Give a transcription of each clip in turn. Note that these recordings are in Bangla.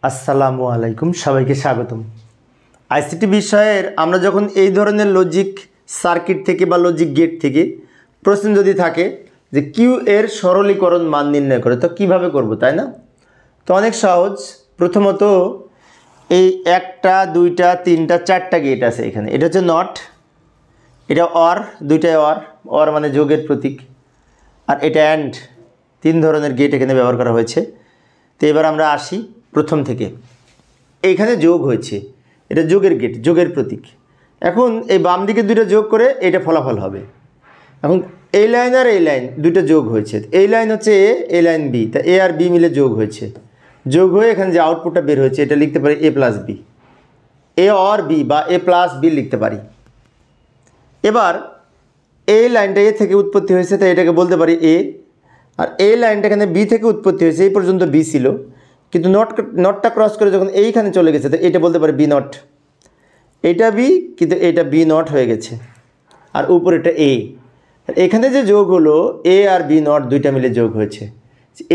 আসসালামু আলাইকুম, সবাইকে স্বাগতম। আইসিটি বিষয়ের আমরা যখন এই ধরনের লজিক সার্কিট থেকে বা লজিক গেট থেকে প্রশ্ন যদি থাকে যে কিউ এর সরলীকরণ মান নির্ণয় করে, তো কিভাবে করব, তাই না? তো অনেক সহজ। প্রথমত এই একটা দুইটা তিনটা চারটা গেট আছে এখানে, এটা হচ্ছে নট, এটা অর, দুইটাই অর, অর মানে যোগের প্রতীক, আর এটা অ্যান্ড। তিন ধরনের গেট এখানে ব্যবহার করা হয়েছে। তো এবার আমরা আসি প্রথম থেকে। এইখানে যোগ হয়েছে, এটা যোগের গেট, যোগের প্রতীক। এখন এই বাম দিকে দুইটা যোগ করে এটা ফলাফল হবে। এখন এই লাইন আর এই লাইন দুইটা যোগ হয়েছে, এই লাইন হচ্ছে এ, এই লাইন বি, তা এ আর বি মিলে যোগ হয়েছে। যোগ হয়ে এখানে যে আউটপুটটা বের হয়েছে এটা লিখতে পারি A plus B, A or B বা এ প্লাস বি লিখতে পারি। এবার এই লাইনটা এ থেকে উৎপত্তি হয়েছে, তাই এটাকে বলতে পারি এ, আর এই লাইনটা এখানে বি থেকে উৎপত্তি হয়েছে, এই পর্যন্ত বি ছিল, কিন্তু নটটা ক্রস করে যখন এইখানে চলে গেছে তো এটা বলতে পারি বি নট। এটা বি, কিন্তু এটা বি নট হয়ে গেছে, আর উপর এটা এ। এখানে যে যোগ হলো এ আর বি নট দুইটা মিলে যোগ হয়েছে,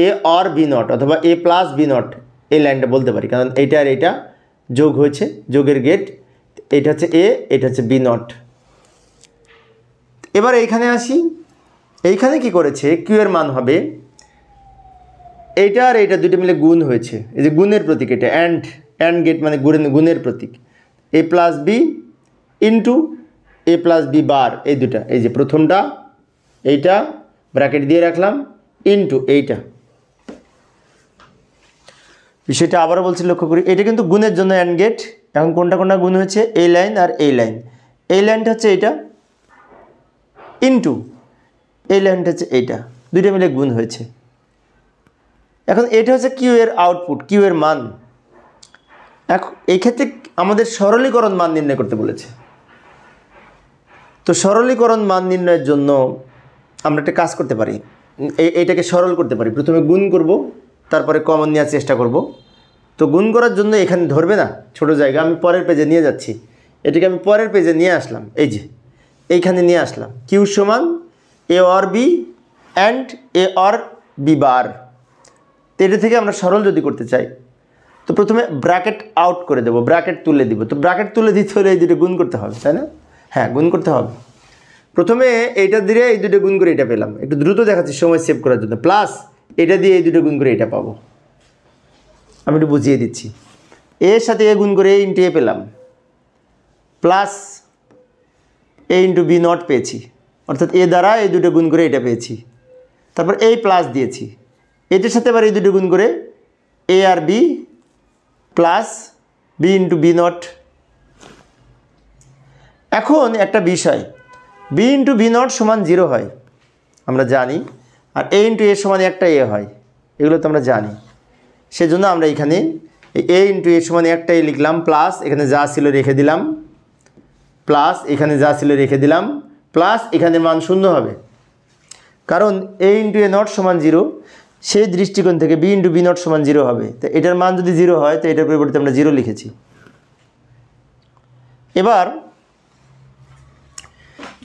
এ অর বি নট অথবা এ প্লাস বি নট, এই লাইনটা বলতে পারি, কারণ এইটা আর এইটা যোগ হয়েছে, যোগের গেট। এটা হচ্ছে এ, এটা হচ্ছে বি নট। এবার এইখানে আসি, এইখানে কি করেছে, কিউ এর মান হবে এইটা আর এইটা দুটো মিলে গুণ হয়েছে, এই যে গুণের প্রতীক, এটা অ্যান্ড গেট মানে গুণের প্রতীক। এ প্লাস বি ইন্টু এ প্লাস বি বার, এই দুটা, এই যে প্রথমটা এইটা ব্র্যাকেট দিয়ে রাখলাম, ইন্টু এইটা। বিষয়টা আবারও বলছি, লক্ষ্য করি, এটা কিন্তু গুণের জন্য অ্যান্ড গেট। এখন কোনটা কোনটা গুণ হয়েছে, এই লাইন আর এই লাইন। এই লাইনটা হচ্ছে এইটা ইন্টু এই লাইনটা হচ্ছে এইটা, দুইটা মিলে গুণ হয়েছে। এখন এটা হচ্ছে কিউ এর আউটপুট, কিউ এর মান। এখন এই ক্ষেত্রে আমাদের সরলীকরণ মান নির্ণয় করতে বলেছে। তো সরলীকরণ মান নির্ণয়ের জন্য আমরা একটা কাজ করতে পারি, এইটাকে সরল করতে পারি। প্রথমে গুণ করব, তারপরে কমন নেওয়ার চেষ্টা করব। তো গুণ করার জন্য এখানে ধরবে না, ছোট জায়গা, আমি পরের পেজে নিয়ে যাচ্ছি। এটাকে আমি পরের পেজে নিয়ে আসলাম, এই যে এইখানে নিয়ে আসলাম। কিউ সমান A or B and A or B bar. তো এটা থেকে আমরা সরল যদি করতে চাই তো প্রথমে ব্র্যাকেট আউট করে দেবো, ব্র্যাকেট তুলে দিব। তো ব্র্যাকেট তুলে দিতে হলে এই দুটো গুণ করতে হবে, তাই না? হ্যাঁ, গুণ করতে হবে। প্রথমে এইটা দিয়ে এই দুটো গুণ করে এটা পেলাম, একটু দ্রুত দেখাচ্ছি সময় সেভ করার জন্য। প্লাস এটা দিয়ে এই দুটো গুণ করে এটা পাবো, আমি একটু বুঝিয়ে দিচ্ছি। এর সাথে এ গুণ করে এ ইন্টু এ পেলাম, plus A into B not পেয়েছি, অর্থাৎ এ দ্বারা এই দুটো গুণ করে এটা পেয়েছি। তারপর এই প্লাস দিয়েছি, এটার সাথে আবার এই দুটো গুণ করে এ আর B plus B into B not. এখন একটা বিষয়, বি ইন্টু বি নট সমান 0 হয় আমরা জানি, আর এ ইন্টু এ সমান একটা এ হয়, এগুলো তো আমরা জানি। সেজন্য আমরা এখানে এ ইন্টু এ সমান একটা এ লিখলাম, প্লাস এখানে যা ছিল রেখে দিলাম, প্লাস এখানে যা ছিল রেখে দিলাম, প্লাস এখানে মান 0 হবে, কারণ এ ইন্টু এ নট সমান 0। সেই দৃষ্টিকোণ থেকে বি ইন্টু বি নট সমান 0 হবে। তো এটার মান যদি 0 হয় তো এটার পরিবর্তে আমরা 0 লিখেছি। এবার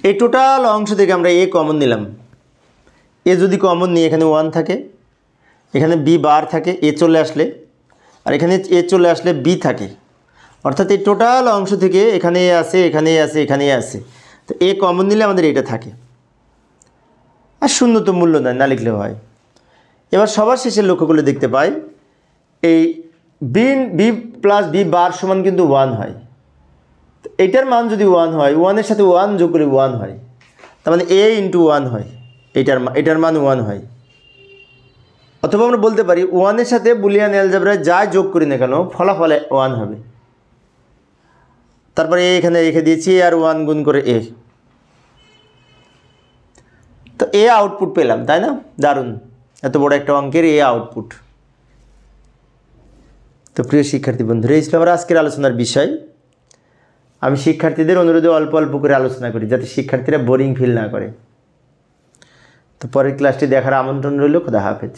এই টোটাল অংশ থেকে আমরা এ কমন নিলাম। এ যদি কমন নিই, এখানে 1 থাকে, এখানে বি বার থাকে এ চলে আসলে, আর এখানে এ চলে আসলে বি থাকে, অর্থাৎ এই টোটাল অংশ থেকে এখানে এ আসে, এখানে এ আসে, এখানে এ আসে। তো এ কমন নিলে আমাদের এটা থাকে, আর শূন্য তো মূল্য নয়, না লিখলেও হয়। এবার সবার শেষে লক্ষ্য করলে দেখতে পাই এই বি প্লাস বি বার সমান কিন্তু 1 হয়। তো এটার মান যদি 1 হয়, 1-এর সাথে 1 যোগ করে 1 হয়, তার মানে এ ইন্টু 1 হয়, এটার মান 1 হয়। অথবা আমরা বলতে পারি 1-এর সাথে বুলিয়ান অ্যালজেব্রায় যা যোগ করি না কেন ফলাফলে 1 হবে। তারপরে এখানে রেখে দিয়েছি আর 1 গুণ করে এ। তো এ আউটপুট পেলাম, তাই না? দারুণ, এত বড় একটা অঙ্কের এ আউটপুট। তো প্রিয় শিক্ষার্থী বন্ধুরা, এই ছিল আমার আজকের আলোচনার বিষয়। আমি শিক্ষার্থীদের অনুরোধে অল্প অল্প করে আলোচনা করি, যাতে শিক্ষার্থীরা বোরিং ফিল না করে। তো পরের ক্লাসটি দেখার আমন্ত্রণ রইল। খোদা হাফেজ।